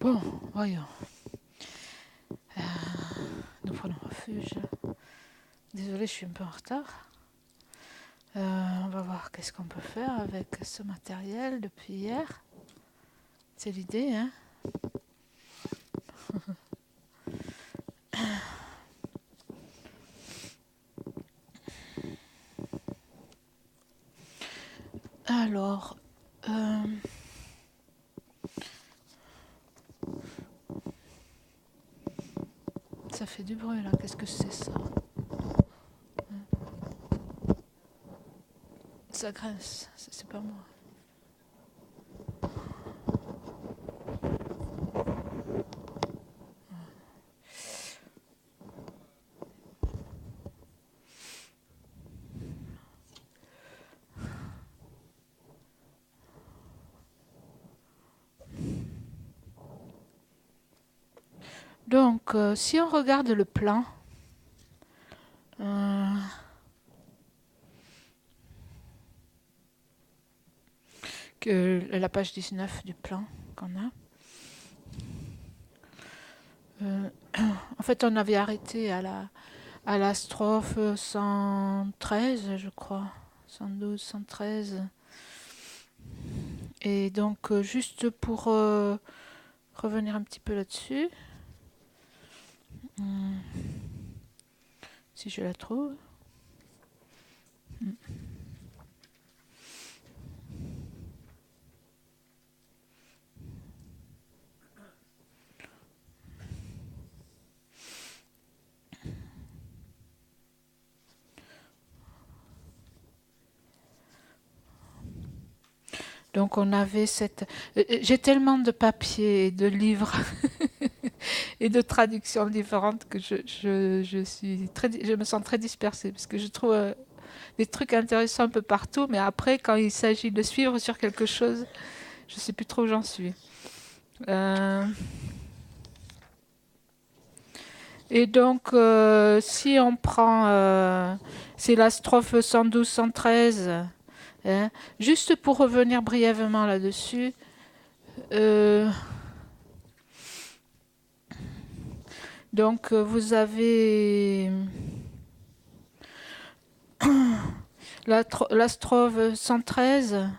Bon, voyons. Nous prenons refuge. Désolée, je suis un peu en retard. On va voir qu'est-ce qu'on peut faire avec ce matériel depuis hier. C'est l'idée, hein? Alors, ça fait du bruit là, qu'est-ce que c'est ça? Ça grince, c'est pas moi. Donc, si on regarde le plan, que la page 19 du plan qu'on a, en fait, on avait arrêté à la strophe 113, je crois, 112, 113. Et donc, juste pour revenir un petit peu là-dessus, si je la trouve. Donc on avait cette... J'ai tellement de papiers et de livres et de traductions différentes que je me sens très dispersée parce que je trouve des trucs intéressants un peu partout, mais après quand il s'agit de suivre sur quelque chose, je ne sais plus trop où j'en suis. Et donc si on prend... c'est la strophe 112-113... Hein. Juste pour revenir brièvement là-dessus, donc vous avez la strophe 113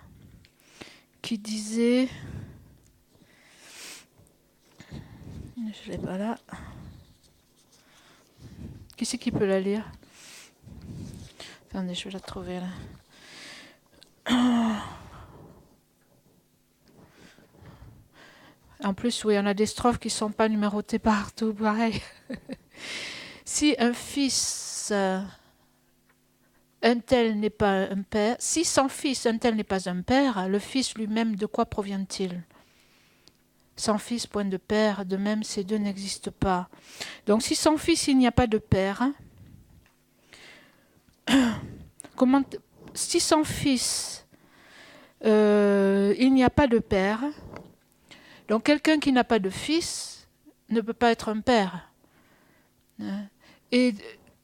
qui disait, je l'ai pas là, qui c'est qui peut la lire? Attendez, je vais la trouver là. En plus, oui, on a des strophes qui ne sont pas numérotées partout, pareil. Si un fils, un tel n'est pas un père, si sans fils, un tel n'est pas un père, le fils lui-même, de quoi provient-il? Sans fils, point de père, de même ces deux n'existent pas. Donc si sans fils, il n'y a pas de père, comment, si sans fils, il n'y a pas de père, donc quelqu'un qui n'a pas de fils ne peut pas être un père. Et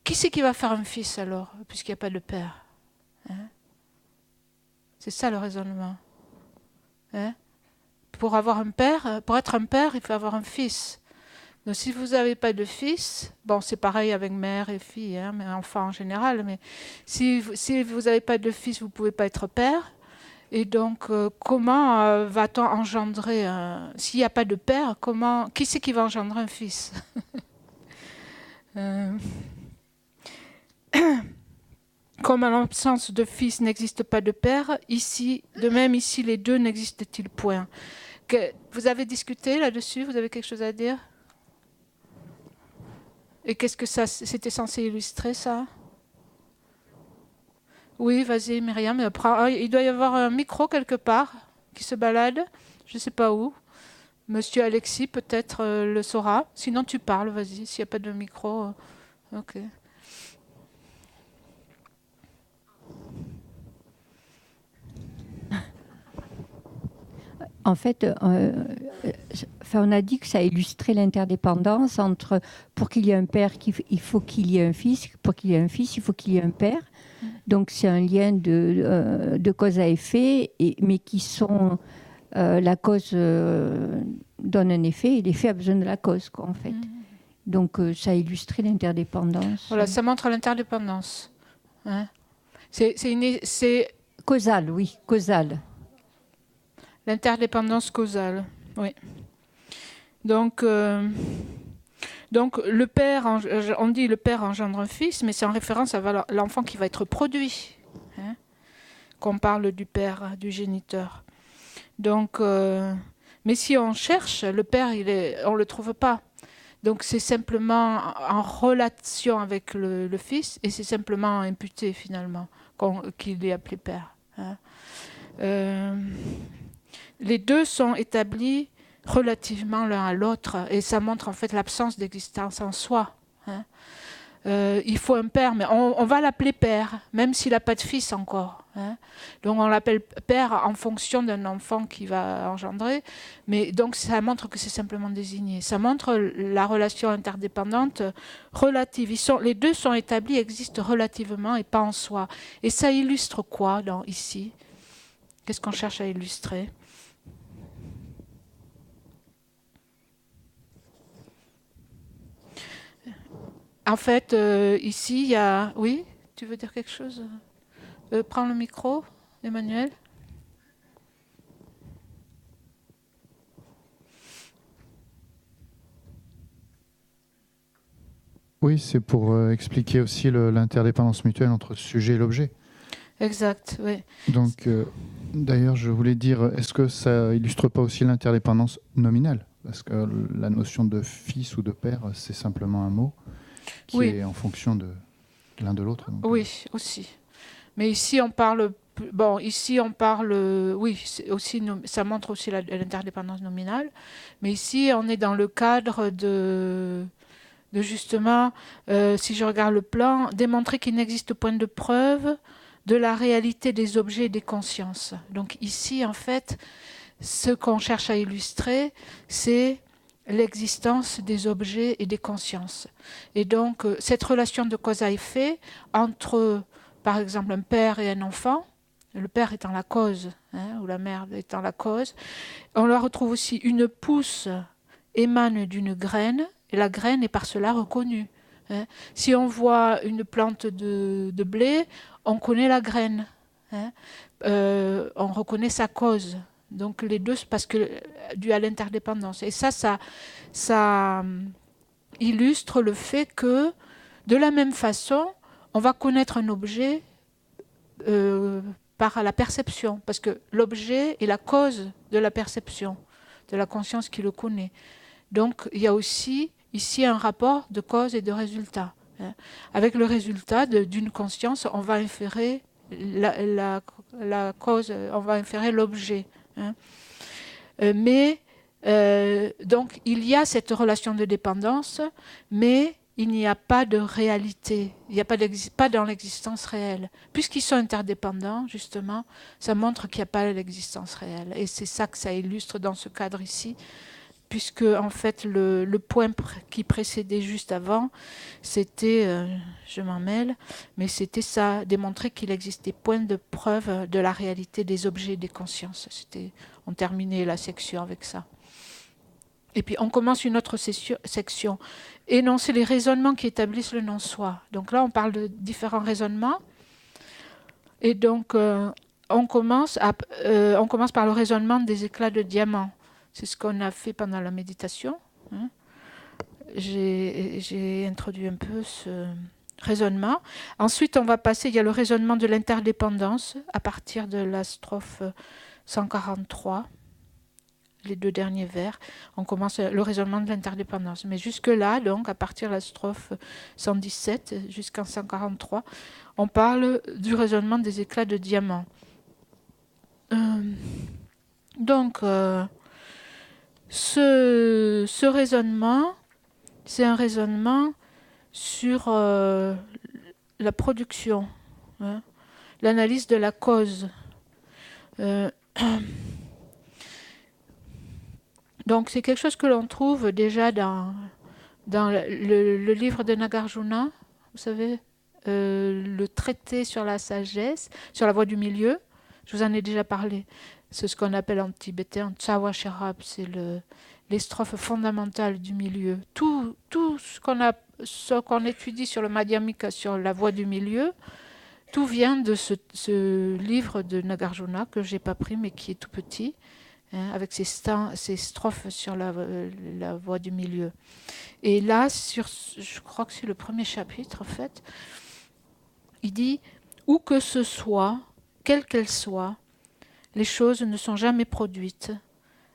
qui c'est qui va faire un fils alors, puisqu'il n'y a pas de père? C'est ça le raisonnement. Pour avoir un père, pour être un père, il faut avoir un fils. Donc si vous n'avez pas de fils, bon c'est pareil avec mère et fille, mais enfant en général, mais si vous n'avez pas de fils, vous ne pouvez pas être père. Et donc comment va-t-on engendrer s'il n'y a pas de père, qui c'est qui va engendrer un fils? Comme en l'absence de fils n'existe pas de père, ici, de même ici les deux n'existent-ils point. Vous avez discuté là-dessus? Vous avez quelque chose à dire? Et qu'est-ce que c'était censé illustrer, ça? Oui, vas-y, Myriam. Il doit y avoir un micro quelque part qui se balade. Je ne sais pas où. Monsieur Alexis, peut-être, le saura. Sinon, tu parles, vas-y. S'il n'y a pas de micro. Ok. En fait, on a dit que ça illustrait l'interdépendance entre, pour qu'il y ait un père, il faut qu'il y ait un fils, pour qu'il y ait un fils, il faut qu'il y ait un père. Donc c'est un lien de cause à effet, mais qui sont la cause donne un effet et l'effet a besoin de la cause, quoi, en fait. Donc, ça a illustré l'interdépendance. Voilà, ça montre l'interdépendance. Hein. C'est causal, oui, causal. L'interdépendance causale, oui. Donc le père, on dit le père engendre un fils, mais c'est en référence à l'enfant qui va être produit. Hein, qu'on parle du père, du géniteur. Donc, mais si on cherche, le père, on ne le trouve pas. Donc c'est simplement en relation avec le fils, et c'est simplement imputé finalement qu'il est appelé père. Hein. Les deux sont établis relativement l'un à l'autre, et ça montre en fait l'absence d'existence en soi. Hein. Il faut un père, mais on va l'appeler père, même s'il n'a pas de fils encore. Hein. Donc on l'appelle père en fonction d'un enfant qui va engendrer, mais donc ça montre que c'est simplement désigné. Ça montre la relation interdépendante relative. Les deux sont établis, existent relativement et pas en soi. Et ça illustre quoi ici? Qu'est-ce qu'on cherche à illustrer? En fait, ici, il y a... Oui, tu veux dire quelque chose? Prends le micro, Emmanuel. Oui, c'est pour expliquer aussi l'interdépendance mutuelle entre le sujet et l'objet. Exact, oui. Donc, d'ailleurs, je voulais dire, est-ce que ça illustre pas aussi l'interdépendance nominale? Parce que la notion de fils ou de père, c'est simplement un mot qui est en fonction de l'un de l'autre. Oui, aussi. Mais ici, on parle... oui, aussi, ça montre aussi l'interdépendance nominale. Mais ici, on est dans le cadre de justement, si je regarde le plan, démontrer qu'il n'existe point de preuve de la réalité des objets et des consciences. Donc ici, en fait, ce qu'on cherche à illustrer, c'est l'existence des objets et des consciences. Et donc, cette relation de cause à effet entre, par exemple, un père et un enfant, le père étant la cause, hein, ou la mère étant la cause, on la retrouve aussi. Une pousse émane d'une graine, et la graine est par cela reconnue. Hein. Si on voit une plante de blé, on connaît la graine. Hein. On reconnaît sa cause. Donc les deux, parce que dû à l'interdépendance. Et ça illustre le fait que, de la même façon, on va connaître un objet par la perception, parce que l'objet est la cause de la perception, de la conscience qui le connaît. Donc il y a aussi ici un rapport de cause et de résultat. Hein. Avec le résultat d'une conscience, on va inférer la cause, on va inférer l'objet. Hein. Donc il y a cette relation de dépendance, mais il n'y a pas de réalité, il n'y a pas dans l'existence réelle. Puisqu'ils sont interdépendants, justement, ça montre qu'il n'y a pas l'existence réelle. Et c'est ça que ça illustre dans ce cadre ici, puisque en fait le point qui précédait juste avant, c'était, je m'en mêle, mais c'était ça, démontrer qu'il existait point de preuve de la réalité des objets et des consciences. On terminait la section avec ça. Et puis on commence une autre section, énoncer les raisonnements qui établissent le non-soi. Donc là on parle de différents raisonnements, et donc on commence par le raisonnement des éclats de diamant. C'est ce qu'on a fait pendant la méditation. Hein. J'ai introduit un peu ce raisonnement. Ensuite, on va passer, il y a le raisonnement de l'interdépendance à partir de la strophe 143, les deux derniers vers. On commence le raisonnement de l'interdépendance. Mais jusque-là, donc, à partir de la strophe 117 jusqu'en 143, on parle du raisonnement des éclats de diamant. Donc... Ce raisonnement, c'est un raisonnement sur la production, hein, l'analyse de la cause. Donc c'est quelque chose que l'on trouve déjà dans le livre de Nagarjuna, vous savez, le traité sur la sagesse, sur la voie du milieu. Je vous en ai déjà parlé. C'est ce qu'on appelle en tibétain Tsawa Sherab, c'est les strophes fondamentales du milieu. Tout ce qu'on étudie sur le Madhyamika, sur la voie du milieu, tout vient de ce livre de Nagarjuna que je n'ai pas pris mais qui est tout petit, avec ses strophes sur la voie du milieu. Et là, je crois que c'est le premier chapitre en fait, il dit « Où que ce soit, quelle qu'elle soit, les choses ne sont jamais produites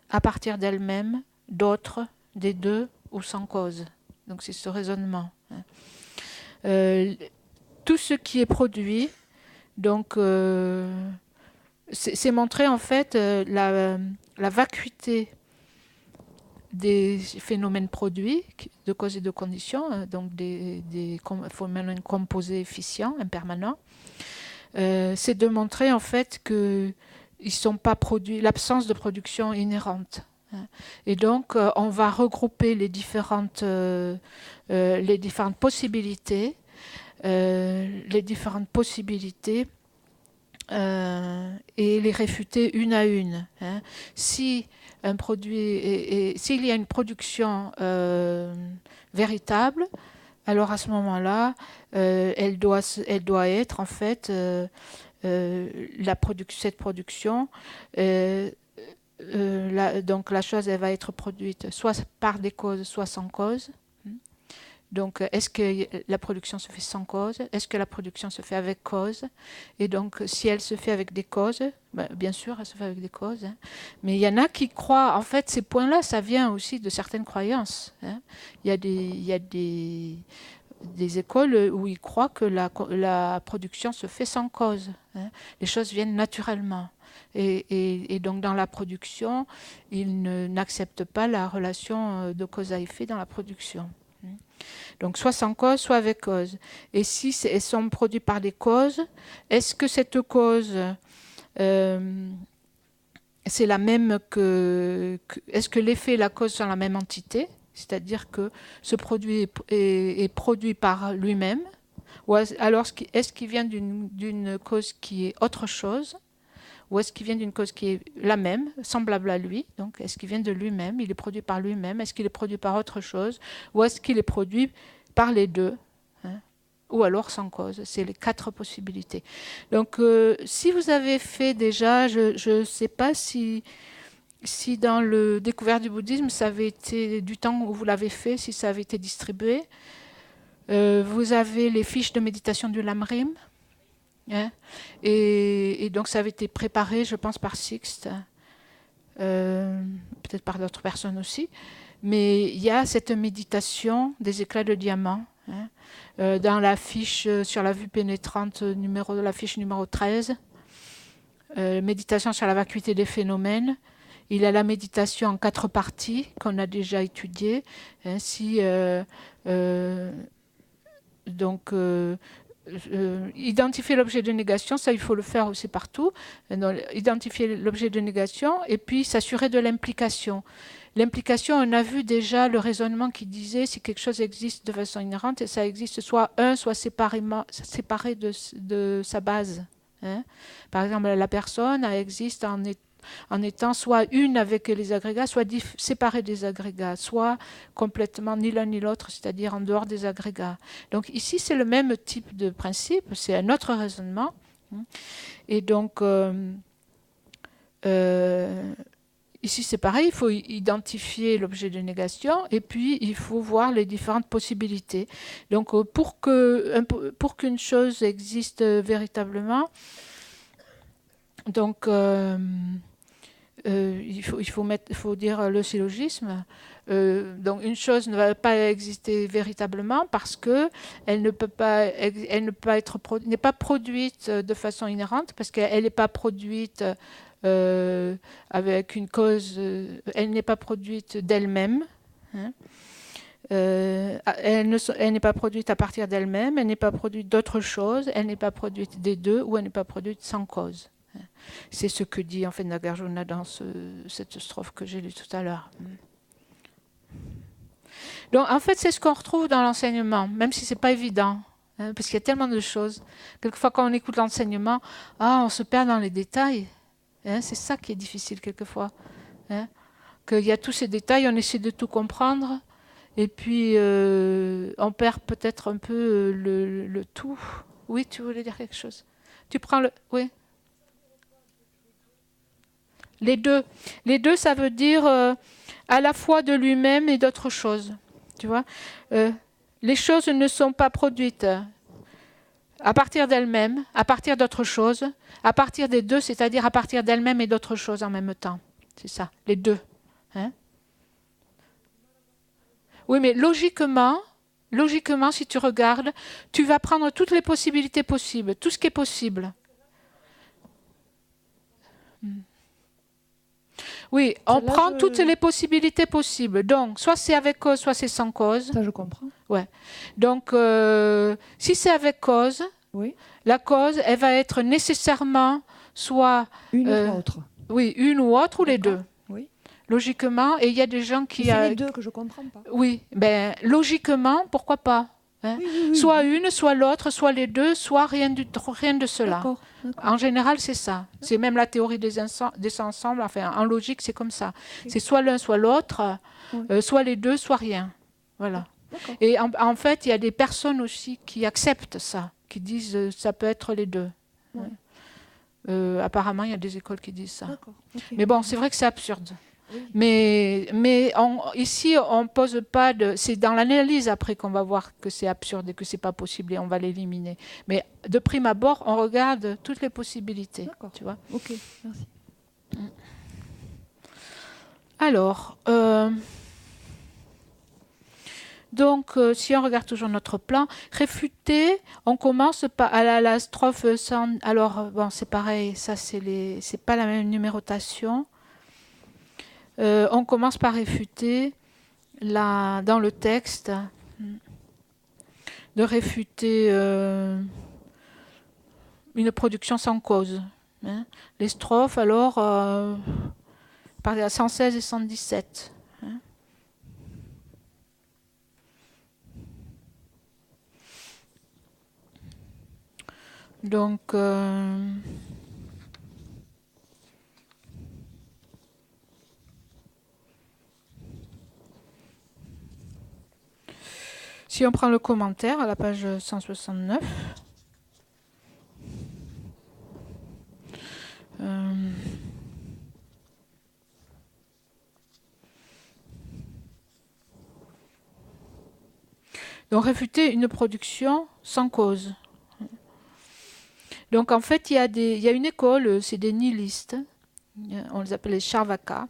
à partir d'elles-mêmes, d'autres, des deux ou sans cause. » Donc c'est ce raisonnement. Tout ce qui est produit, donc c'est montrer en fait la vacuité des phénomènes produits, de cause et de conditions, donc des phénomènes composés efficients, impermanents. C'est de montrer en fait qu'ils ne sont pas produits, l'absence de production inhérente. Et donc, on va regrouper les différentes possibilités, et les réfuter une à une. Si un produit s'il y a une production véritable, alors à ce moment-là, elle doit être en fait cette production. Donc la chose, elle va être produite soit par des causes, soit sans cause. Donc, est-ce que la production se fait sans cause? Est-ce que la production se fait avec cause? Et donc, si elle se fait avec des causes, bien sûr, elle se fait avec des causes. Mais il y en a qui croient, en fait, ces points-là, ça vient aussi de certaines croyances. Il y a des écoles où ils croient que la production se fait sans cause. Les choses viennent naturellement. Et donc, dans la production, ils n'acceptent pas la relation de cause à effet dans la production. Donc soit sans cause, soit avec cause. Et si elles sont produites par des causes, est-ce que cette cause, c'est la même est-ce que l'effet et la cause sont la même entité? C'est-à-dire que ce produit est produit par lui-même, ou alors est-ce qu'il vient d'une cause qui est autre chose? Ou est-ce qu'il vient d'une cause qui est la même, semblable à lui? Donc, est-ce qu'il vient de lui-même? Il est produit par lui-même? Est-ce qu'il est produit par autre chose? Ou est-ce qu'il est produit par les deux? Ou alors sans cause? C'est les 4 possibilités. Donc, si vous avez fait déjà, je ne sais pas si dans le découverte du bouddhisme, ça avait été du temps où vous l'avez fait, si ça avait été distribué. Vous avez les fiches de méditation du Lamrim. Et donc ça avait été préparé, je pense, par Sixte, peut-être par d'autres personnes aussi, mais il y a cette méditation des éclats de diamant dans la fiche sur la vue pénétrante, la fiche numéro 13, méditation sur la vacuité des phénomènes. Il y a la méditation en 4 parties qu'on a déjà étudiées. Identifier l'objet de négation, ça il faut le faire aussi partout. Donc, identifier l'objet de négation et puis s'assurer de l'implication. L'implication, on a vu déjà le raisonnement qui disait si quelque chose existe de façon inhérente, et ça existe soit soit séparé de sa base. Par exemple, la personne existe en étant soit une avec les agrégats, soit séparée des agrégats, soit complètement ni l'un ni l'autre, c'est-à-dire en dehors des agrégats. Donc ici, c'est le même type de principe, c'est un autre raisonnement. Et donc, ici, c'est pareil, il faut identifier l'objet de négation et puis il faut voir les différentes possibilités. Donc, pour qu'une chose existe véritablement, donc, il faut dire le syllogisme. Donc une chose ne va pas exister véritablement parce que elle n'est pas produite de façon inhérente, parce qu'elle n'est pas produite avec une cause, elle n'est pas produite d'elle-même. Elle n'est pas produite à partir d'elle-même, elle n'est pas produite d'autre chose, elle n'est pas produite des deux, ou elle n'est pas produite sans cause. C'est ce que dit en fait Nagarjuna dans cette strophe que j'ai lue tout à l'heure. Donc en fait c'est ce qu'on retrouve dans l'enseignement, même si c'est pas évident, parce qu'il y a tellement de choses. Quelquefois quand on écoute l'enseignement, on se perd dans les détails. C'est ça qui est difficile quelquefois. qu'il y a tous ces détails, on essaie de tout comprendre, et puis on perd peut-être un peu le tout. Oui, tu voulais dire quelque chose? Tu prends le... Oui. Les deux. Les deux, ça veut dire à la fois de lui-même et d'autre chose. Tu vois, les choses ne sont pas produites à partir d'elles-mêmes, à partir d'autre chose, à partir des deux, c'est-à-dire à partir d'elles-mêmes et d'autre chose en même temps. C'est ça, les deux. Hein? Oui, mais logiquement, si tu regardes, tu vas prendre toutes les possibilités possibles, tout ce qui est possible. Oui, on prend toutes les possibilités possibles. Donc, soit c'est avec cause, soit c'est sans cause. Ça, je comprends. Ouais. Donc, si c'est avec cause, oui. La cause, elle va être nécessairement soit... Une ou autre. Oui, une ou autre, ou les deux. Oui. Logiquement, et il y a des gens qui... C'est les deux que je ne comprends pas. Oui, ben, logiquement, pourquoi pas hein? Oui. Soit une, soit l'autre, soit les deux, soit rien de cela. D'accord. En général, c'est ça. C'est même la théorie des ensembles. Enfin, en logique, c'est comme ça. Okay. C'est soit l'un, soit l'autre, soit les deux, soit rien. Voilà. Et en fait, il y a des personnes aussi qui acceptent ça, qui disent ça peut être les deux. Ouais. Apparemment, il y a des écoles qui disent ça. Okay. Mais bon, c'est vrai que c'est absurde. Oui. Mais ici, on ne pose pas de... C'est dans l'analyse après qu'on va voir que c'est absurde et que ce n'est pas possible et on va l'éliminer. Mais de prime abord, on regarde toutes les possibilités. Tu vois. Ok, merci. Alors, donc, si on regarde toujours notre plan, réfuter, on commence par à la strophe 100. Alors, bon, c'est pareil, ça, c'est pas la même numérotation. On commence par réfuter dans le texte, de réfuter une production sans cause. Hein. Les strophes, alors, par 116 et 117. Hein. Donc, si on prend le commentaire à la page 169, donc réfuter une production sans cause. Donc en fait, il y a une école, c'est des nihilistes, on les appelle les Charvaka,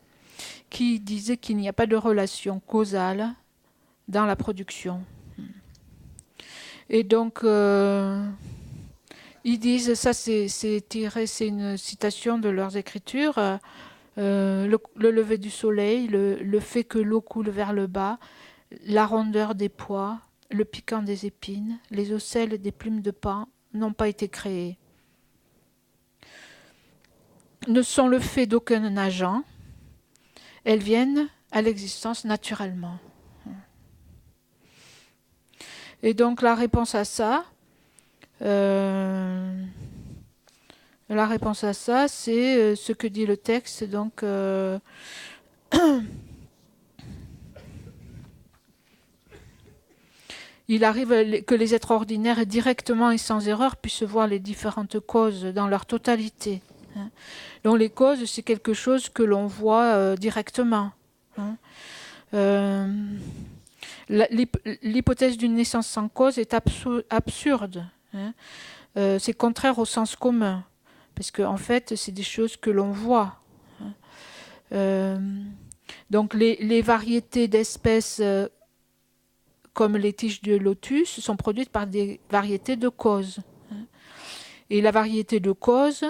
qui disaient qu'il n'y a pas de relation causale dans la production. Et donc, ils disent, ça c'est une citation de leurs écritures, le lever du soleil, le fait que l'eau coule vers le bas, la rondeur des pois, le piquant des épines, les ocelles des plumes de paon n'ont pas été créés. Ne sont le fait d'aucun agent, elles viennent à l'existence naturellement. Et donc la réponse à ça, c'est ce que dit le texte. Donc, il arrive que les êtres ordinaires, directement et sans erreur, puissent voir les différentes causes dans leur totalité. Hein. Donc les causes, c'est quelque chose que l'on voit directement. Hein. L'hypothèse d'une naissance sans cause est absurde. Hein. C'est contraire au sens commun, parce qu'en fait, c'est des choses que l'on voit. Hein. Donc les variétés d'espèces comme les tiges de lotus sont produites par des variétés de causes. Hein. Et la variété de causes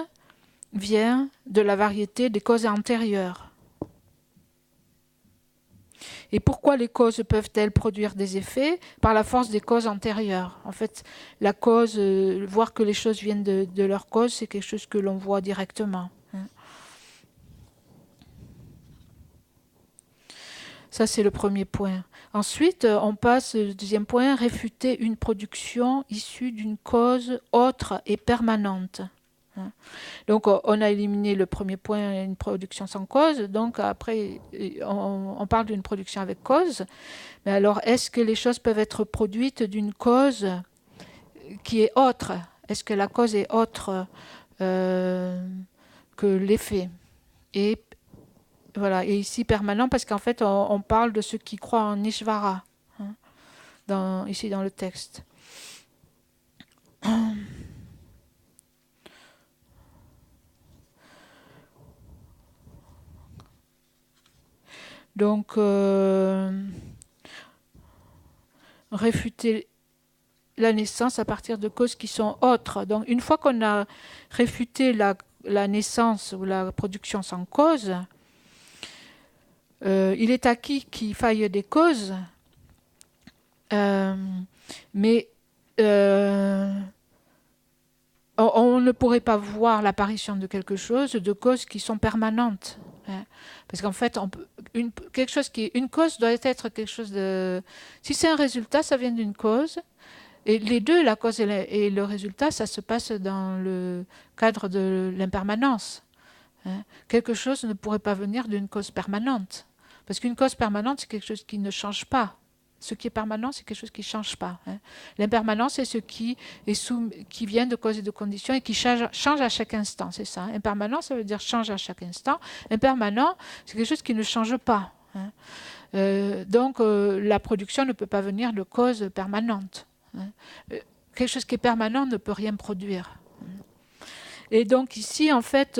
vient de la variété des causes antérieures. Et pourquoi les causes peuvent-elles produire des effets? Par la force des causes antérieures. En fait, la cause, voir que les choses viennent de leur cause, c'est quelque chose que l'on voit directement. Ça, c'est le premier point. Ensuite, on passe au deuxième point, réfuter une production issue d'une cause autre et permanente. hein. Donc on a éliminé le premier point, une production sans cause. Donc après, on parle d'une production avec cause. Mais alors, est-ce que les choses peuvent être produites d'une cause qui est autre? Est-ce que la cause est autre que l'effet? Et voilà, et ici permanent, parce qu'en fait, on parle de ceux qui croient en Ishvara, hein, ici dans le texte. Donc, réfuter la naissance à partir de causes qui sont autres. Donc, une fois qu'on a réfuté la naissance ou la production sans cause, il est acquis qu'il faille des causes, mais on ne pourrait pas voir l'apparition de quelque chose de causes qui sont permanentes. Hein. Parce qu'en fait, quelque chose une cause doit être quelque chose de... Si c'est un résultat, ça vient d'une cause. Et les deux, la cause et le résultat, ça se passe dans le cadre de l'impermanence. Hein. Quelque chose ne pourrait pas venir d'une cause permanente. Parce qu'une cause permanente, c'est quelque chose qui ne change pas. Ce qui est permanent, c'est quelque chose qui ne change pas. Hein. L'impermanence, c'est ce qui vient de causes et de conditions et qui change à chaque instant. C'est ça. Impermanent, ça veut dire change à chaque instant. Impermanent, c'est quelque chose qui ne change pas. Hein. Donc, la production ne peut pas venir de causes permanentes. Hein. Quelque chose qui est permanent ne peut rien produire. Et donc ici, en fait,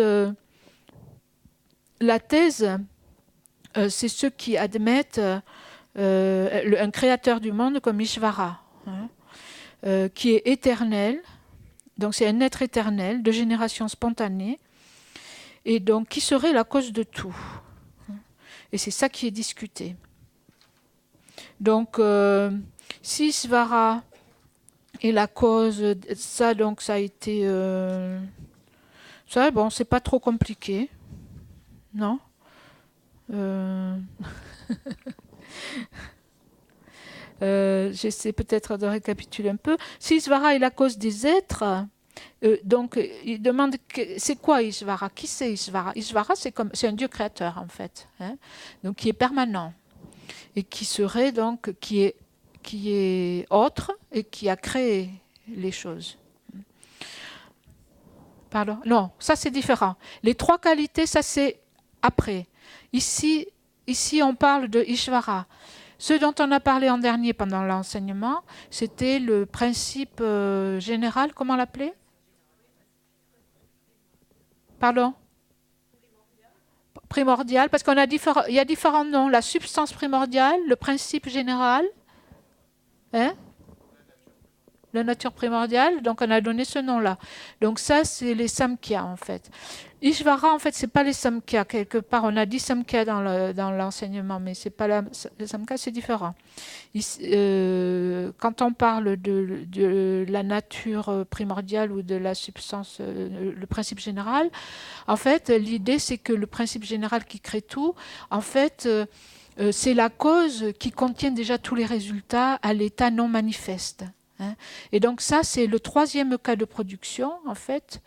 la thèse, c'est ceux qui admettent un créateur du monde comme Ishvara, hein, qui est éternel, donc c'est un être éternel, de génération spontanée, et donc qui serait la cause de tout. Et c'est ça qui est discuté. Donc, si Ishvara est la cause, ça, donc ça a été... ça, bon, c'est pas trop compliqué, non j'essaie peut-être de récapituler un peu. Si Ishvara est la cause des êtres, donc il demande c'est quoi Ishvara? Qui c'est Ishvara? Ishvara, c'est un dieu créateur en fait, hein, donc qui est permanent et qui serait donc qui est autre et qui a créé les choses. Pardon? Non, ça c'est différent. Les trois qualités, ça c'est après. Ici, on parle de Ishvara. Ce dont on a parlé en dernier pendant l'enseignement, c'était le principe général, comment l'appeler? Pardon? Primordial, parce qu'il y a différents noms. La substance primordiale, le principe général, hein? La nature primordiale, donc on a donné ce nom-là. Donc ça, c'est les Samkhya, en fait. Ishvara, en fait, c'est pas les Samkhya. Quelque part, on a dit Samkhya dans l'enseignement, mais c'est pas les Samkhya, c'est différent. Quand on parle de la nature primordiale ou de la substance, le principe général, en fait, l'idée, c'est que le principe général qui crée tout, en fait, c'est la cause qui contient déjà tous les résultats à l'état non manifeste. Hein. Et donc ça, c'est le troisième cas de production, en fait.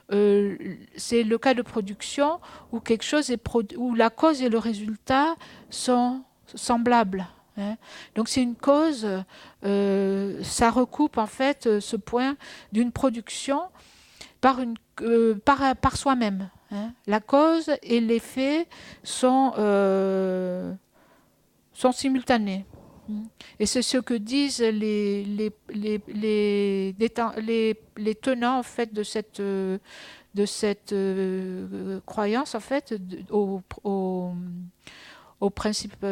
C'est le cas de production où quelque chose est où la cause et le résultat sont semblables. Hein. Donc c'est une cause, ça recoupe en fait ce point d'une production par soi-même. Hein. La cause et l'effet sont simultanés. Et c'est ce que disent les tenants en fait de cette croyance en fait au principe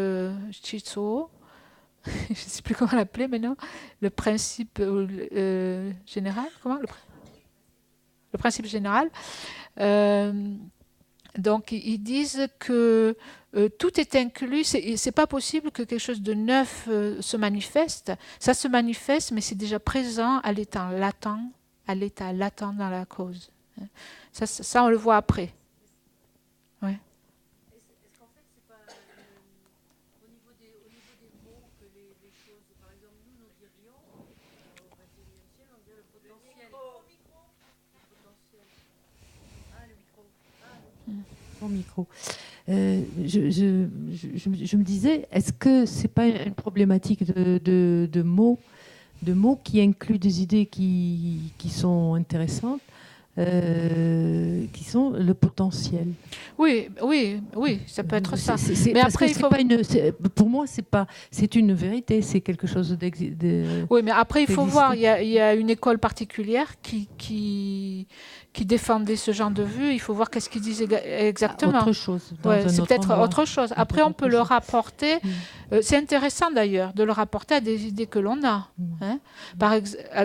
Chitsuo. Je ne sais plus comment l'appeler maintenant. Le principe général, comment le principe général. Donc ils disent que tout est inclus, c'est pas possible que quelque chose de neuf se manifeste. Ça se manifeste, mais c'est déjà présent à l'état latent dans la cause. Ça on le voit après. Ouais. Est-ce qu'en fait, c'est pas au niveau des mots que les choses, par exemple, nous dirions, au XXIe siècle, on dirait le potentiel. Au micro. Je me disais, est-ce que c'est pas une problématique de mots qui incluent des idées qui sont intéressantes, qui sont le potentiel. Oui, ça peut être ça. Mais après, pour moi, c'est une vérité, c'est quelque chose Oui, mais après, il faut voir, il y a une école particulière qui défendait ce genre de vue. Il faut voir qu'est-ce qu'ils disent exactement. Autre chose. C'est peut-être autre chose. Après, on peut le rapporter. C'est intéressant d'ailleurs de le rapporter à des idées que l'on a,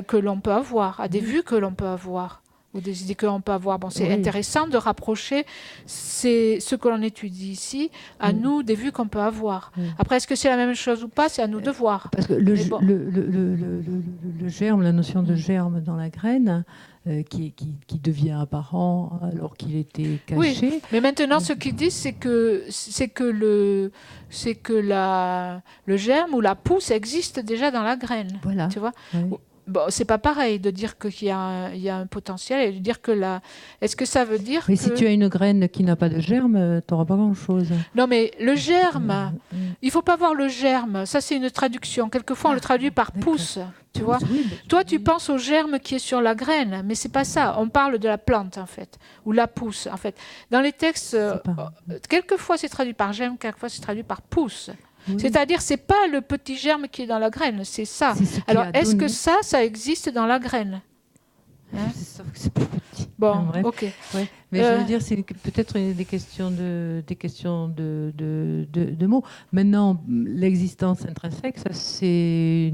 que l'on peut avoir, à des vues que l'on peut avoir, ou des idées que l'on peut avoir. Bon, c'est intéressant de rapprocher ce que l'on étudie ici à nous, des vues qu'on peut avoir. Après, est-ce que c'est la même chose ou pas? C'est à nous de voir. Parce que le germe, la notion de germe dans la graine, qui devient apparent alors qu'il était caché. Oui, mais maintenant, ce qu'ils disent, c'est que le germe ou la pousse existe déjà dans la graine. Voilà. Tu vois. Oui. Bon, c'est pas pareil de dire qu'il y a un potentiel et de dire que est-ce que ça veut dire Mais que... si tu as une graine qui n'a pas de germe, tu n'auras pas grand-chose. Non, mais le germe, il faut pas voir le germe. Ça, c'est une traduction. Quelquefois, on le traduit par pousse. Tu vois. Toi, tu penses au germe qui est sur la graine, mais c'est pas ça. On parle de la plante, en fait, ou la pousse, en fait. Dans les textes, quelquefois, c'est traduit par germe, quelquefois, c'est traduit par pousse. Oui. C'est-à-dire, c'est pas le petit germe qui est dans la graine, c'est ça. Alors, est-ce que ça existe dans la graine? C'est plus petit. Bon, ok. Ouais. Mais je veux dire, c'est peut-être des questions de mots. Maintenant, l'existence intrinsèque, ça c'est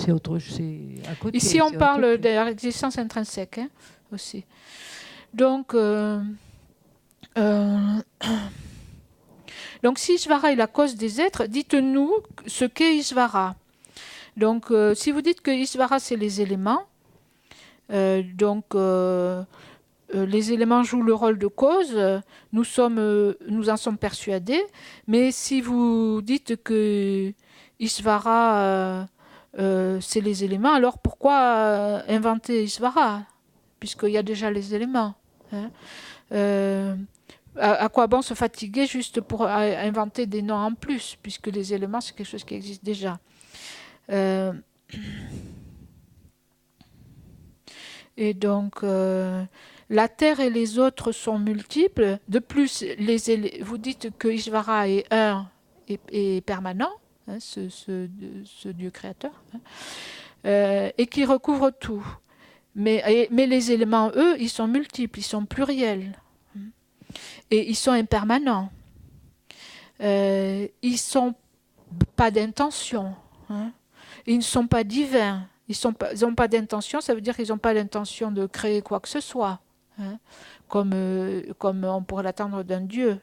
autre, c'est à côté. Ici, on parle de l'existence intrinsèque aussi. Donc. Donc, si Ishvara est la cause des êtres, dites-nous ce qu'est Ishvara. Donc, si vous dites que Ishvara, c'est les éléments, les éléments jouent le rôle de cause, nous en sommes persuadés, mais si vous dites que Ishvara, c'est les éléments, alors pourquoi inventer Ishvara, puisqu'il y a déjà les éléments, à quoi bon se fatiguer juste pour inventer des noms en plus, puisque les éléments, c'est quelque chose qui existe déjà. Et donc, la Terre et les autres sont multiples. De plus, vous dites que Ishvara est un et permanent, ce Dieu créateur, et qui recouvre tout. Mais les éléments, eux, ils sont multiples, ils sont pluriels. Et ils sont impermanents. Ils ne sont pas d'intention. Ils ne sont pas divins. Ils n'ont pas d'intention, ça veut dire qu'ils n'ont pas l'intention de créer quoi que ce soit, comme on pourrait l'attendre d'un Dieu.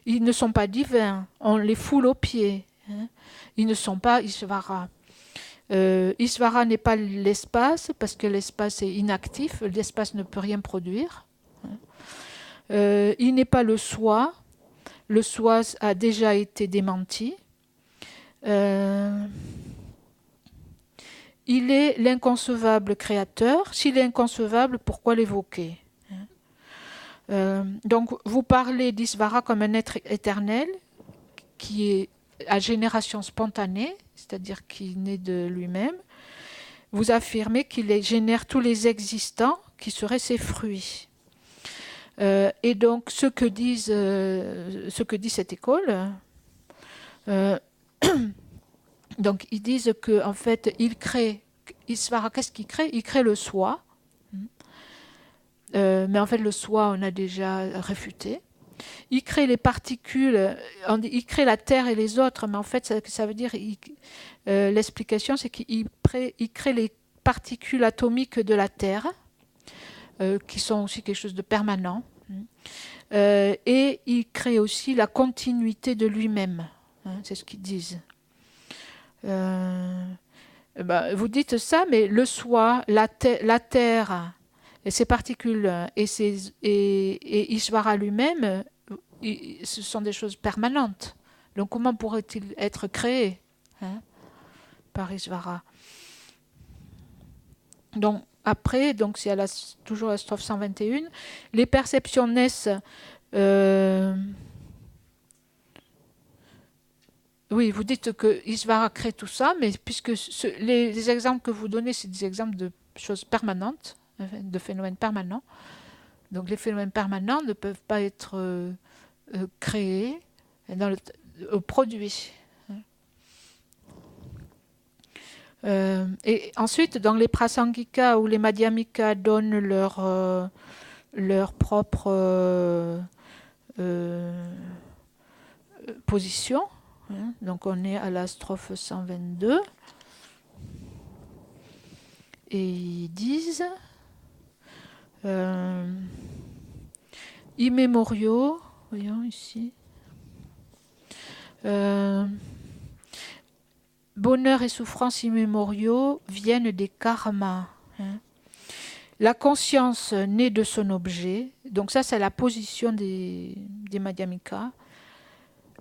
Ils ne sont pas divins. On les foule aux pieds. Ils ne sont pas Ishvara. Ishvara n'est pas l'espace, parce que l'espace est inactif. L'espace ne peut rien produire. Il n'est pas le soi. Le soi a déjà été démenti. Il est l'inconcevable créateur. S'il est inconcevable, pourquoi l'évoquer? Donc, vous parlez d'Ishvara comme un être éternel qui est à génération spontanée, c'est-à-dire qui naît de lui-même. Vous affirmez qu'il génère tous les existants qui seraient ses fruits. Et donc, ce que dit cette école, donc ils disent que en fait, il crée Ishvara. Qu'est-ce qu'il crée? Il crée le soi. Mais en fait, le soi, on a déjà réfuté. Il crée les particules. Il crée la terre et les autres, mais en fait, ça veut dire l'explication, c'est qu'il crée les particules atomiques de la terre. Qui sont aussi quelque chose de permanent. Et il crée aussi la continuité de lui-même. C'est ce qu'ils disent. Vous dites ça, mais le soi, la terre, et ses particules, et Ishvara lui-même, ce sont des choses permanentes. Donc comment pourrait-il être créé par Ishvara? Donc, après, donc c'est toujours la strophe 121, les perceptions naissent Euh, oui, vous dites que Ishvara crée tout ça, mais puisque les exemples que vous donnez, c'est des exemples de choses permanentes, de phénomènes permanents. Donc les phénomènes permanents ne peuvent pas être créés produits. Et ensuite, dans les prasangika où les madhyamika donnent leur propre position, donc on est à la strophe 122, et ils disent immémoriaux, voyons ici, bonheur et souffrance immémoriaux viennent des karmas. La conscience naît de son objet, donc ça c'est la position des madhyamikas.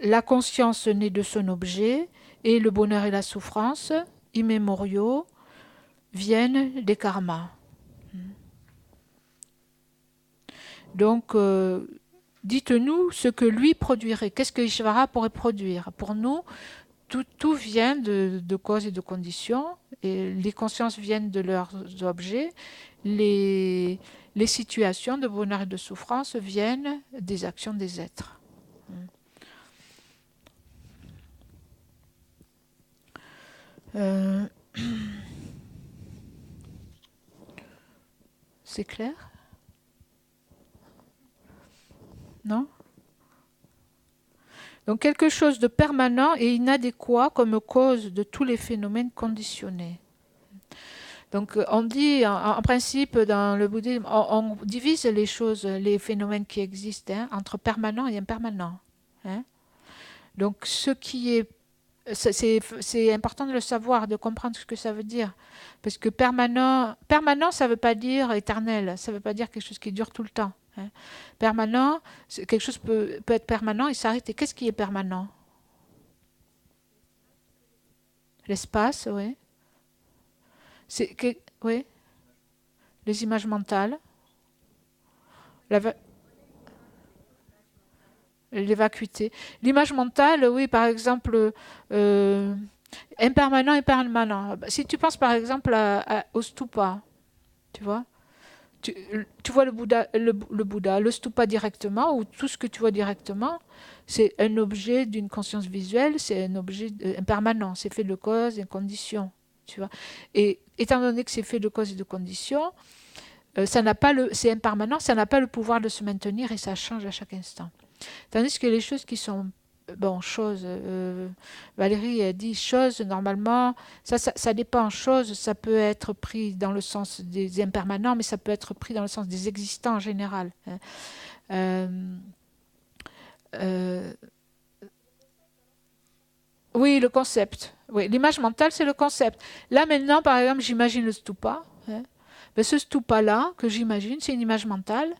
La conscience naît de son objet et le bonheur et la souffrance immémoriaux viennent des karmas. Donc, dites-nous ce que lui produirait. Qu'est-ce que Ishvara pourrait produire? Pour nous, tout vient de causes et de conditions. Et les consciences viennent de leurs objets. Les situations de bonheur et de souffrance viennent des actions des êtres. C'est clair? Non? Donc quelque chose de permanent et inadéquat comme cause de tous les phénomènes conditionnés. Donc on dit en principe dans le bouddhisme, on divise les choses, les phénomènes qui existent entre permanent et impermanent. Donc ce qui est c'est important de le savoir, de comprendre ce que ça veut dire. Parce que permanent, ça ne veut pas dire éternel, ça ne veut pas dire quelque chose qui dure tout le temps. Permanent, quelque chose peut être permanent et s'arrêter. Qu'est-ce qui est permanent? L'espace, oui. Oui. Les images mentales. Les vacuités. L'image mentale, oui, par exemple, impermanent et permanent. Si tu penses par exemple au stupa, tu vois, tu vois le Bouddha, le stupa directement, ou tout ce que tu vois directement, c'est un objet d'une conscience visuelle, c'est un objet impermanent, c'est fait de causes et de conditions, tu vois. Et étant donné que c'est fait de causes et de conditions, c'est impermanent, ça n'a pas le pouvoir de se maintenir et ça change à chaque instant. Tandis que les choses qui sont choses, Valérie a dit choses, normalement, ça dépend. Choses, ça peut être pris dans le sens des impermanents, mais ça peut être pris dans le sens des existants en général. Oui, le concept. Oui, l'image mentale, c'est le concept. Là, maintenant, par exemple, j'imagine le stupa. Ce stupa-là, que j'imagine, c'est une image mentale.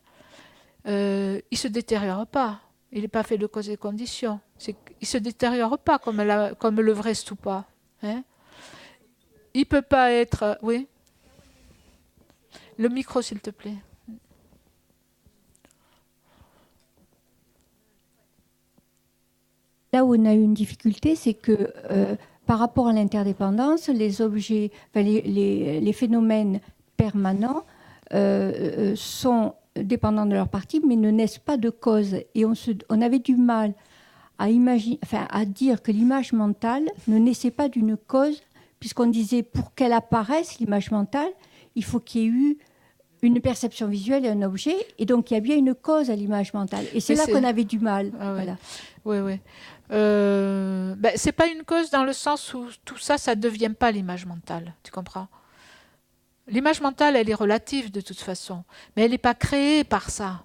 Il ne se détériore pas. Il n'est pas fait de causes et conditions. Il ne se détériore pas comme le vrai stupa. Il ne peut pas être... Oui. Le micro, s'il te plaît. Là où on a eu une difficulté, c'est que par rapport à l'interdépendance, les objets, les phénomènes permanents sont dépendants de leur partie, mais ne naissent pas de cause. Et on avait du mal à dire que l'image mentale ne naissait pas d'une cause, puisqu'on disait pour qu'elle apparaisse, l'image mentale, il faut qu'il y ait eu une perception visuelle et un objet, et donc il y a bien une cause à l'image mentale. Et c'est là qu'on avait du mal. Ah, ouais. Voilà. Oui. C'est pas une cause dans le sens où tout ça, ça ne devient pas l'image mentale. Tu comprends? L'image mentale, elle est relative de toute façon, mais elle n'est pas créée par ça.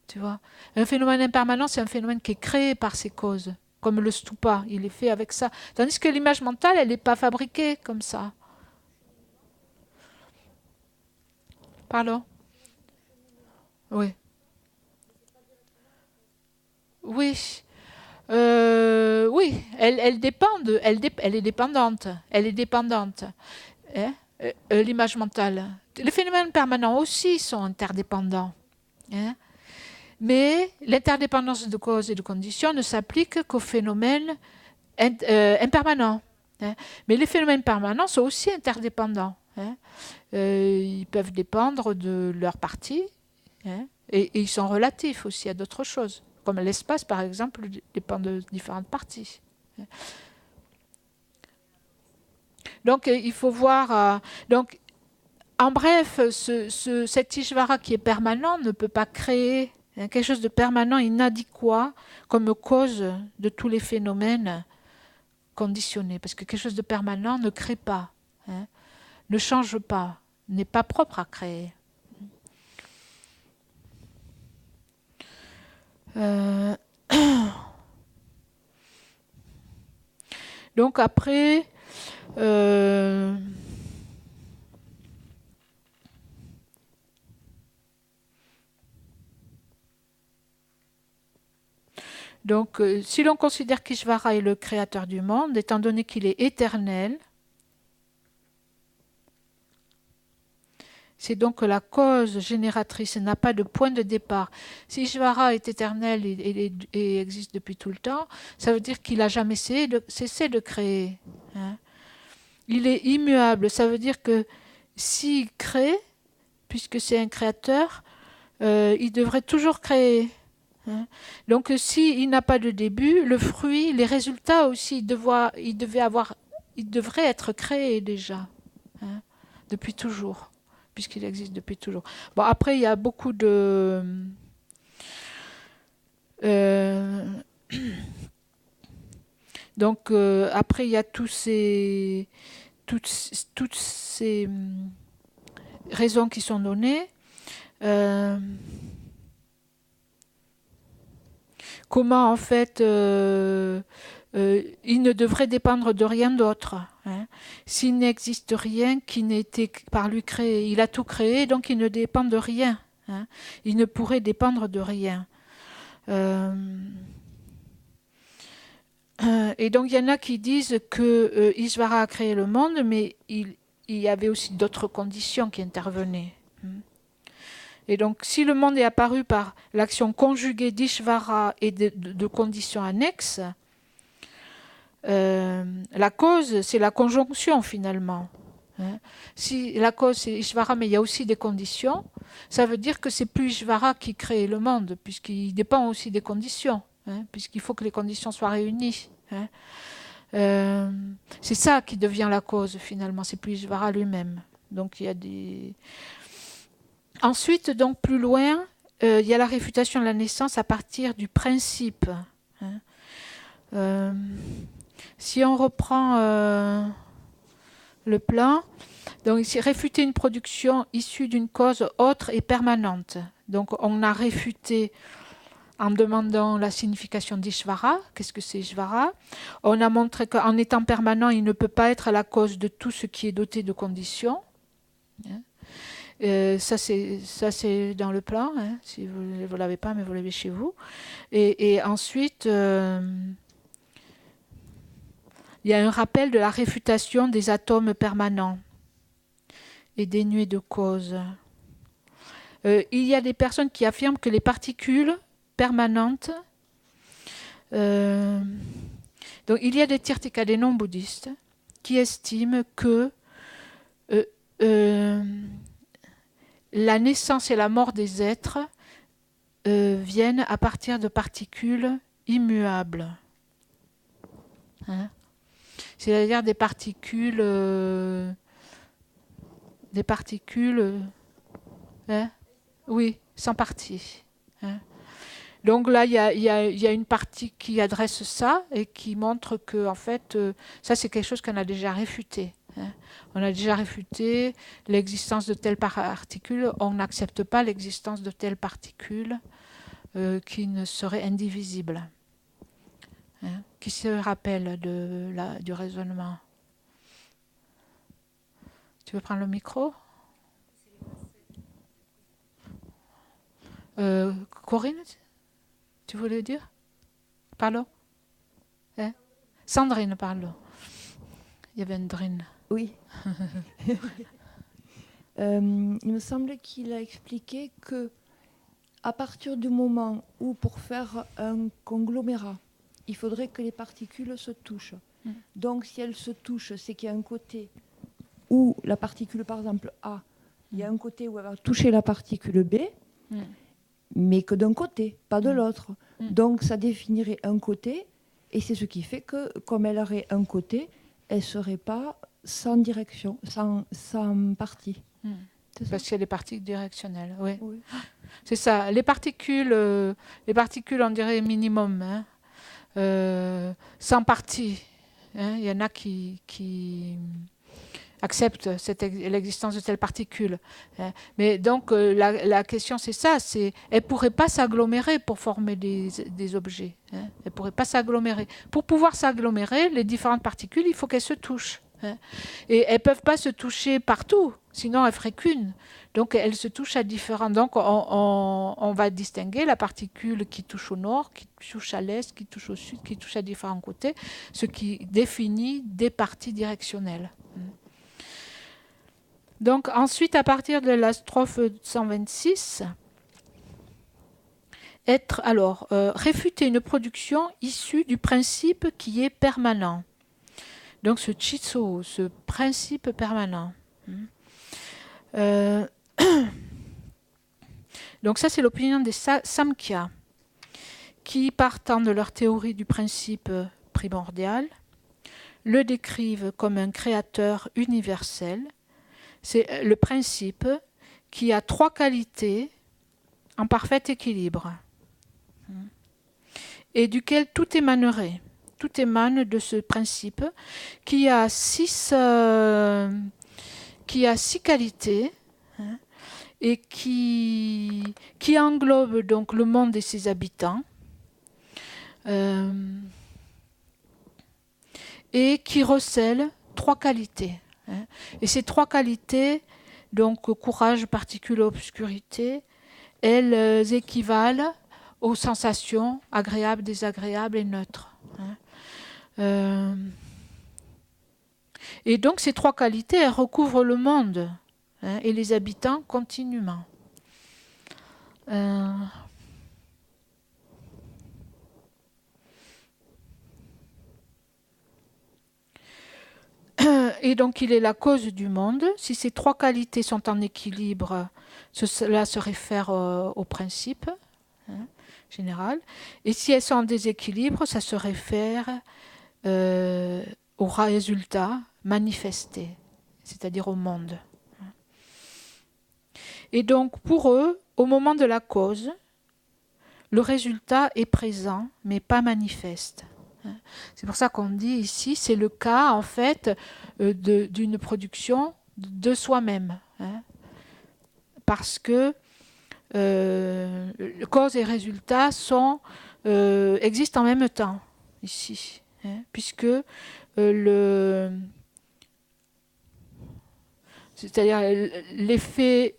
Tu vois, un phénomène impermanent, c'est un phénomène qui est créé par ses causes, comme le stupa, il est fait avec ça. Tandis que l'image mentale, elle n'est pas fabriquée comme ça. Pardon? Oui. Oui. Oui, elle est dépendante. Elle est dépendante. L'image mentale. Les phénomènes permanents aussi sont interdépendants. Mais l'interdépendance de cause et de condition ne s'applique qu'aux phénomènes impermanents. Hein. Mais les phénomènes permanents sont aussi interdépendants. Hein. Ils peuvent dépendre de leur partie, hein, et ils sont relatifs aussi à d'autres choses. Comme l'espace, par exemple, dépend de différentes parties. Donc, il faut voir... donc, en bref, cet Ishvara qui est permanent ne peut pas créer quelque chose de permanent, inadéquat, comme cause de tous les phénomènes conditionnés. Parce que quelque chose de permanent ne crée pas, hein, ne change pas, n'est pas propre à créer. Donc après... Donc, si l'on considère qu'Ishvara est le créateur du monde, étant donné qu'il est éternel, c'est donc que la cause génératrice n'a pas de point de départ. Si Ishvara est éternel et existe depuis tout le temps, ça veut dire qu'il n'a jamais cessé de créer. Hein. Il est immuable, ça veut dire que s'il crée, puisque c'est un créateur, il devrait toujours créer. Hein. Donc s'il n'a pas de début, le fruit, les résultats aussi, il devrait être créé déjà, hein, depuis toujours, puisqu'il existe depuis toujours. Bon, après, il y a beaucoup de... donc après, il y a toutes ces raisons qui sont données. Comment en fait il ne devrait dépendre de rien d'autre. Hein. S'il n'existe rien qui n'ait été par lui créé, il a tout créé, donc il ne dépend de rien. Hein. Il ne pourrait dépendre de rien. Et donc il y en a qui disent que Ishvara a créé le monde, mais il y avait aussi d'autres conditions qui intervenaient. Et donc, si le monde est apparu par l'action conjuguée d'Ishvara et de conditions annexes, la cause, c'est la conjonction finalement. Hein. Si la cause, c'est Ishvara, mais il y a aussi des conditions, ça veut dire que c'est plus Ishvara qui crée le monde, puisqu'il dépend aussi des conditions, hein, puisqu'il faut que les conditions soient réunies. Hein. C'est ça qui devient la cause finalement, c'est plus Ishvara lui-même. Donc, il y a des... Ensuite, donc plus loin, il y a la réfutation de la naissance à partir du principe. Hein. Si on reprend le plan, donc ici, réfuter une production issue d'une cause autre et permanente. Donc on a réfuté en demandant la signification d'Ishvara. Qu'est-ce que c'est Ishvara? On a montré qu'en étant permanent, il ne peut pas être la cause de tout ce qui est doté de conditions. Hein. Ça c'est dans le plan, hein, si vous ne l'avez pas, mais vous l'avez chez vous. Et ensuite, il y a un rappel de la réfutation des atomes permanents et dénués de cause. Il y a des personnes qui affirment que les particules permanentes... donc il y a des Tirthika, des non-bouddhistes, qui estiment que... la naissance et la mort des êtres viennent à partir de particules immuables. Hein? C'est-à-dire des particules... hein? Oui, sans partie. Hein? Donc là, il y a une partie qui adresse ça et qui montre que, en fait, ça c'est quelque chose qu'on a déjà réfuté. Hein. On a déjà réfuté l'existence de telles particules. On n'accepte pas l'existence de telles particules qui ne seraient indivisibles. Hein. Qui se rappelle du raisonnement? Tu veux prendre le micro? Corinne, tu voulais dire? Pardon? Hein? Sandrine, pardon. Il y avait une drine. Oui. Il me semble qu'il a expliqué que À partir du moment où, pour faire un conglomérat, il faudrait que les particules se touchent. Donc, si elles se touchent, c'est qu'il y a un côté où la particule, par exemple A, il y a un côté où elle va toucher la particule B, mais que d'un côté, pas de l'autre. Donc, ça définirait un côté, et c'est ce qui fait que, comme elle aurait un côté, elle ne serait pas sans direction, sans partie. Parce qu'il y a des particules directionnelles, oui. Oui. C'est ça. Les particules, on dirait minimum, hein, sans partie. Hein. Il y en a qui acceptent l'existence de telles particules. Hein. Mais donc, la question, c'est ça. Elles ne pourraient pas s'agglomérer pour former des objets. Hein. Elles ne pourraient pas s'agglomérer. Pour pouvoir s'agglomérer, les différentes particules, il faut qu'elles se touchent. Hein. Et elles ne peuvent pas se toucher partout, sinon elles ne feraient qu'une. Donc elles se touchent à différents. Donc on va distinguer la particule qui touche au nord, qui touche à l'est, qui touche au sud, qui touche à différents côtés, ce qui définit des parties directionnelles. Donc ensuite, à partir de la strophe 126, réfuter une production issue du principe qui est permanent. Donc ce Chitsuo, ce principe permanent. Donc ça, c'est l'opinion des Samkhya, qui, partant de leur théorie du principe primordial, le décrivent comme un créateur universel. C'est le principe qui a 3 qualités en parfait équilibre et duquel tout émanerait. Tout émane de ce principe qui a 6 qualités, hein, et qui englobe donc le monde et ses habitants, et qui recèle 3 qualités. Hein. Et ces 3 qualités, donc courage, particule, obscurité, elles équivalent aux sensations agréables, désagréables et neutres. Hein. Et donc ces 3 qualités, elles recouvrent le monde, hein, et les habitants continuellement. Et donc il est la cause du monde. Si ces 3 qualités sont en équilibre, cela se réfère au principe, hein, général. Et si elles sont en déséquilibre, ça se réfère au résultat manifesté, c'est-à-dire au monde. Et donc pour eux, au moment de la cause, le résultat est présent mais pas manifeste. C'est pour ça qu'on dit ici, c'est le cas en fait d'une production de soi-même, hein, parce que cause et résultat existent en même temps ici, hein, puisque c'est-à-dire l'effet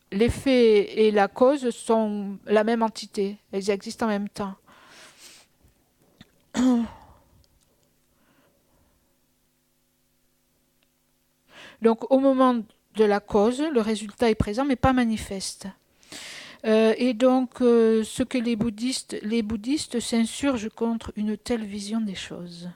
et la cause sont la même entité, elles existent en même temps. Donc au moment de la cause, le résultat est présent mais pas manifeste. Et donc ce que les bouddhistes s'insurgent contre une telle vision des choses.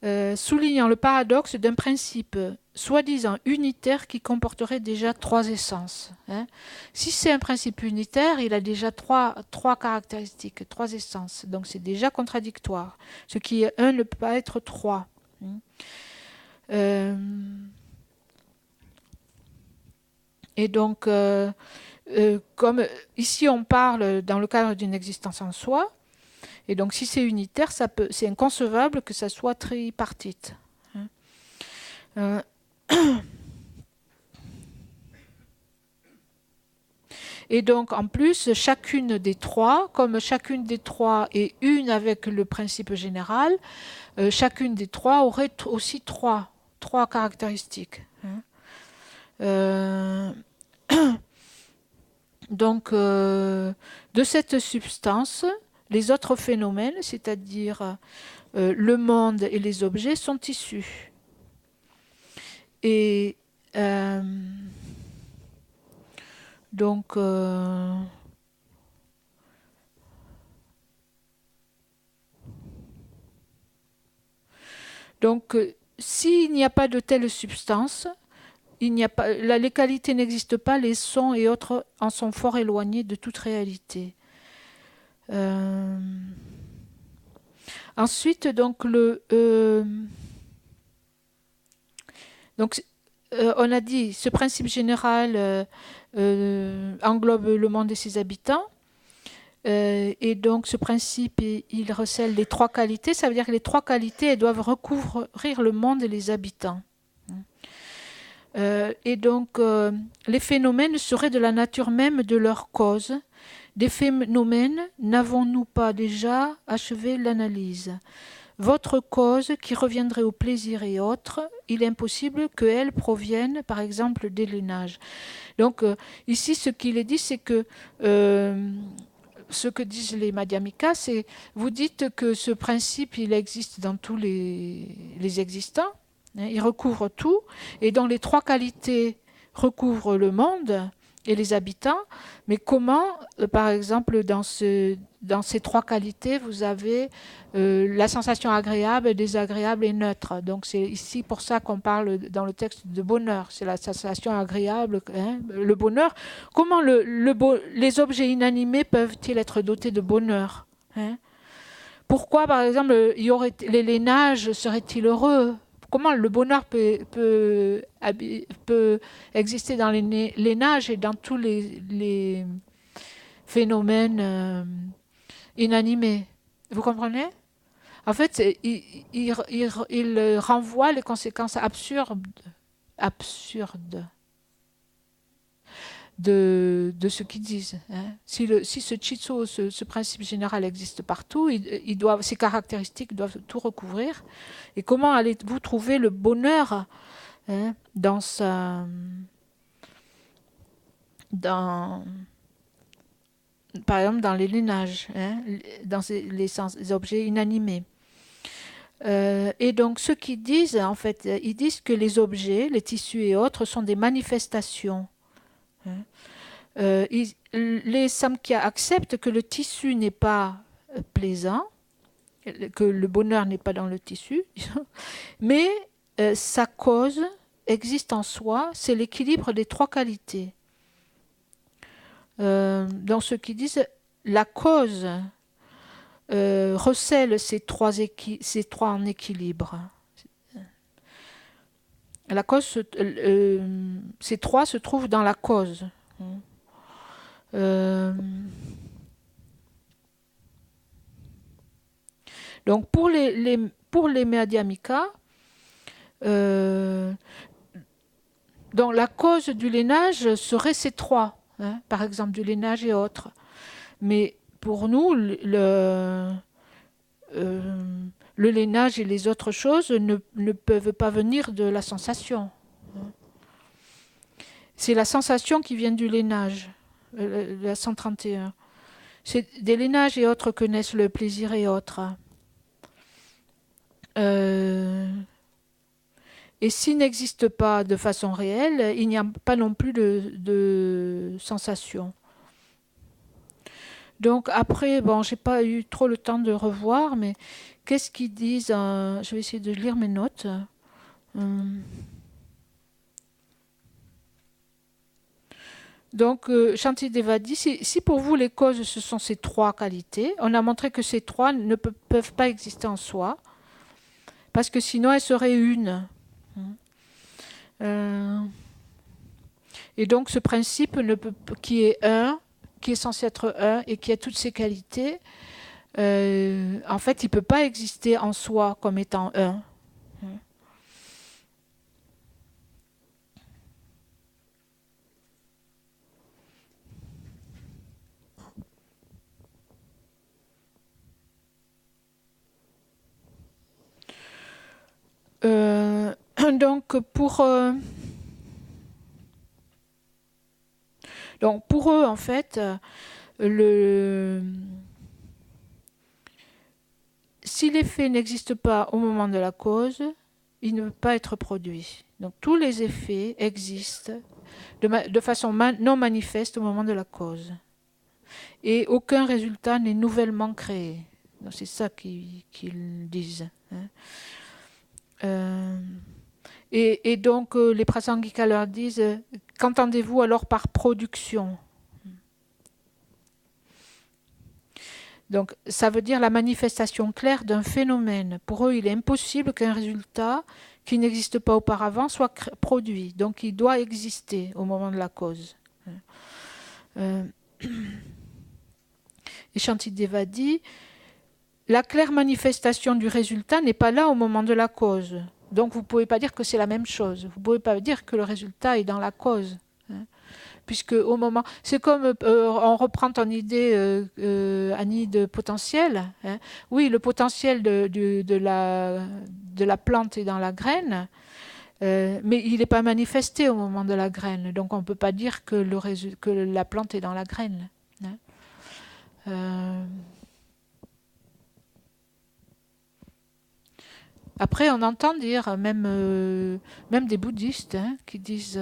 Soulignant le paradoxe d'un principe soi-disant unitaire qui comporterait déjà 3 essences. Hein. Si c'est un principe unitaire, il a déjà trois caractéristiques, 3 essences. Donc c'est déjà contradictoire. Ce qui est 1 ne peut pas être 3. Et donc, comme ici on parle dans le cadre d'une existence en soi, et donc si c'est unitaire, c'est inconcevable que ça soit tripartite. Et donc en plus, chacune des 3, comme chacune des 3 est une avec le principe général, chacune des 3 aurait aussi 3 caractéristiques. Donc de cette substance, les autres phénomènes, c'est-à-dire le monde et les objets, sont issus. Et donc Donc, s'il n'y a pas de telle substance, les qualités n'existent pas, les sons et autres en sont fort éloignés de toute réalité. Ensuite, donc, on a dit, ce principe général englobe le monde et ses habitants. Et donc, ce principe, il recèle les trois qualités. Ça veut dire que les trois qualités, elles doivent recouvrir le monde et les habitants. Et donc, les phénomènes seraient de la nature même de leur cause. Des phénomènes, n'avons-nous pas déjà achevé l'analyse? Votre cause, qui reviendrait au plaisir et autres, il est impossible qu'elle provienne, par exemple, des lainages. Donc, ici, ce qu'il est dit, c'est que ce que disent les Madhyamikas, c'est vous dites que ce principe, il existe dans tous les existants, hein, il recouvre tout, et dont les trois qualités recouvrent le monde et les habitants, mais comment, par exemple, dans ces trois qualités, vous avez la sensation agréable, désagréable et neutre. Donc c'est ici pour ça qu'on parle dans le texte de bonheur, c'est la sensation agréable, hein, le bonheur. Comment les objets inanimés peuvent-ils être dotés de bonheur, hein? Pourquoi, par exemple, les lainages seraient-ils heureux? Comment le bonheur peut exister dans les lainages et dans tous les phénomènes inanimés? Vous comprenez? En fait, il renvoie les conséquences absurdes de ce qu'ils disent. Hein. Si ce Chitsu, ce principe général existe partout, ces caractéristiques doivent tout recouvrir. Et comment allez-vous trouver le bonheur, hein, par exemple dans les lainages, hein, dans les objets inanimés? Et donc, ceux qui disent, en fait, ils disent que les objets, les tissus et autres sont des manifestations. Hein. Les Samkhya acceptent que le tissu n'est pas plaisant, que le bonheur n'est pas dans le tissu, mais sa cause existe en soi, c'est l'équilibre des trois qualités. Donc, ceux qui disent la cause recèle ces trois en équilibre. La cause, ces trois se trouvent dans la cause. Donc pour les Madhyamikas, donc la cause du lainage serait ces trois, hein, par exemple du lainage et autres. Mais pour nous, le lainage et les autres choses ne peuvent pas venir de la sensation. C'est la sensation qui vient du lainage, la 131. C'est des lainages et autres que naissent le plaisir et autres. Et s'il n'existe pas de façon réelle, il n'y a pas non plus de sensation. Donc après, bon, j'ai pas eu trop le temps de revoir, mais qu'est-ce qu'ils disent? Je vais essayer de lire mes notes. Donc, Shantideva dit, si pour vous les causes, ce sont ces trois qualités, on a montré que ces trois ne peuvent pas exister en soi, parce que sinon elles seraient une. Et donc ce principe qui est un, qui est censé être un et qui a toutes ces qualités, en fait, il ne peut pas exister en soi comme étant un. Donc pour eux, en fait, si l'effet n'existe pas au moment de la cause, il ne peut pas être produit. Donc tous les effets existent de façon non manifeste au moment de la cause. Et aucun résultat n'est nouvellement créé. Donc c'est ça qu'ils disent. Hein. Et donc, les Prasangika leur disent, qu'entendez-vous alors par production? Donc, ça veut dire la manifestation claire d'un phénomène. Pour eux, il est impossible qu'un résultat qui n'existe pas auparavant soit produit. Donc, il doit exister au moment de la cause. Et Shantideva dit, la claire manifestation du résultat n'est pas là au moment de la cause. Donc, vous ne pouvez pas dire que c'est la même chose. Vous ne pouvez pas dire que le résultat est dans la cause. Puisque au moment, c'est comme on reprend ton idée, Annie, de potentiel. Oui, le potentiel de la plante est dans la graine, mais il n'est pas manifesté au moment de la graine. Donc on ne peut pas dire que la plante est dans la graine. Après, on entend dire, même des bouddhistes qui disent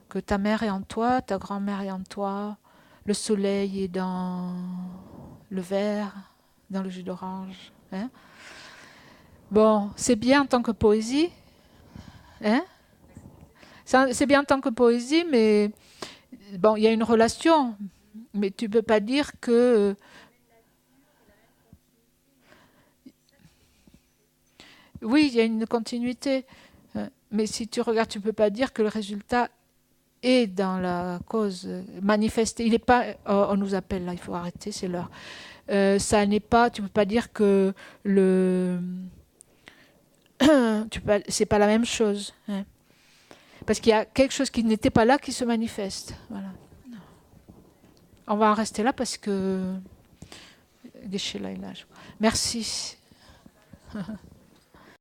que ta mère est en toi, ta grand-mère est en toi, le soleil est dans le verre, dans le jus d'orange. Bon, c'est bien en tant que poésie. C'est bien en tant que poésie, mais bon, il y a une relation. Mais tu ne peux pas dire que... Oui, il y a une continuité. Mais si tu regardes, tu ne peux pas dire que le résultat est dans la cause manifestée. Il n'est pas... Oh, on nous appelle là, il faut arrêter, c'est l'heure. Ça n'est pas... Tu ne peux pas dire que le... c'est pas la même chose. Parce qu'il y a quelque chose qui n'était pas là qui se manifeste. Voilà. On va en rester là parce que... Merci.